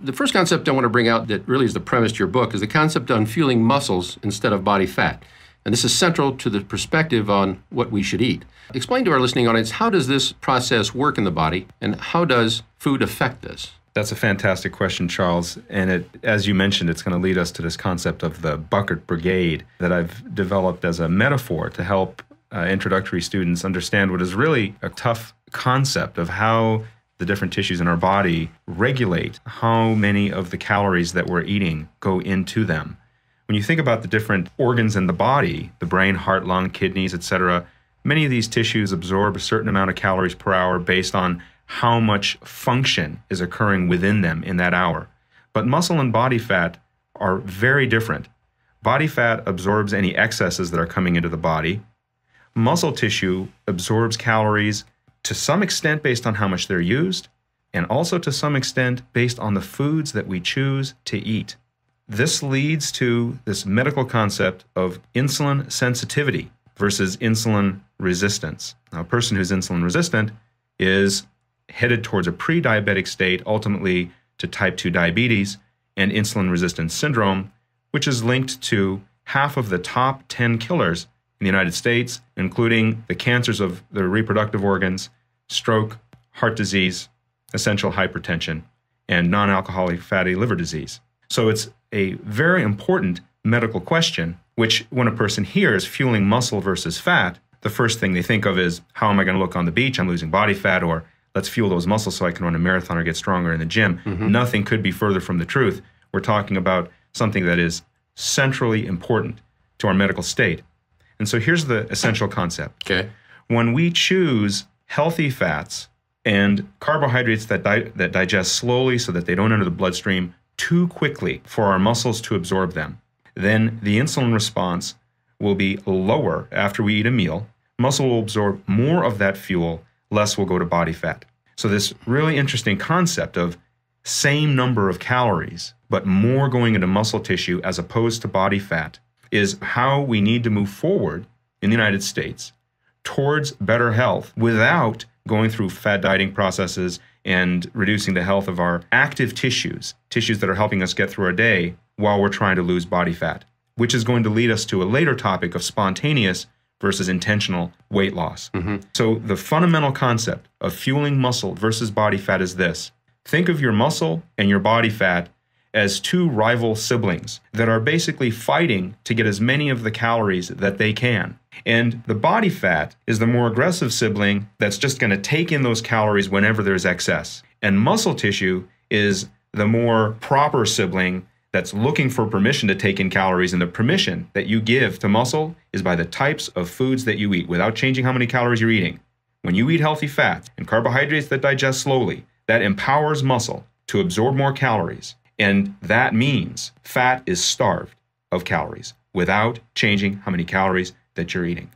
The first concept I want to bring out that really is the premise to your book is the concept on fueling muscles instead of body fat. And this is central to the perspective on what we should eat. Explain to our listening audience, how does this process work in the body, and how does food affect this? That's a fantastic question, Charles. And as you mentioned, it's going to lead us to this concept of the bucket brigade that I've developed as a metaphor to help introductory students understand what is really a tough concept of how the different tissues in our body regulate how many of the calories that we're eating go into them. When you think about the different organs in the body, the brain, heart, lung, kidneys, etc., many of these tissues absorb a certain amount of calories per hour based on how much function is occurring within them in that hour. But muscle and body fat are very different. Body fat absorbs any excesses that are coming into the body. Muscle tissue absorbs calories to some extent based on how much they're used, and also to some extent based on the foods that we choose to eat. This leads to this medical concept of insulin sensitivity versus insulin resistance. Now, a person who's insulin resistant is headed towards a pre-diabetic state, ultimately to type 2 diabetes and insulin resistance syndrome, which is linked to half of the top 10 killers in the United States, including the cancers of the reproductive organs, stroke, heart disease, essential hypertension, and non-alcoholic fatty liver disease. So it's a very important medical question, which when a person hears fueling muscle versus fat, the first thing they think of is, how am I going to look on the beach? I'm losing body fat, or let's fuel those muscles so I can run a marathon or get stronger in the gym. Nothing could be further from the truth. We're talking about something that is centrally important to our medical state. And so here's the essential concept. Okay. When we choose healthy fats and carbohydrates that digest slowly so that they don't enter the bloodstream too quickly for our muscles to absorb them, then the insulin response will be lower after we eat a meal. Muscle will absorb more of that fuel, less will go to body fat. So this really interesting concept of same number of calories, but more going into muscle tissue as opposed to body fat, is how we need to move forward in the United States towards better health without going through fad dieting processes and reducing the health of our active tissues that are helping us get through our day while we're trying to lose body fat, which is going to lead us to a later topic of spontaneous versus intentional weight loss. So the fundamental concept of fueling muscle versus body fat is this. Think of your muscle and your body fat as two rival siblings that are basically fighting to get as many of the calories that they can. And the body fat is the more aggressive sibling that's just going to take in those calories whenever there's excess. And muscle tissue is the more proper sibling that's looking for permission to take in calories, and the permission that you give to muscle is by the types of foods that you eat without changing how many calories you're eating. When you eat healthy fats and carbohydrates that digest slowly, that empowers muscle to absorb more calories. And that means fat is starved of calories without changing how many calories that you're eating.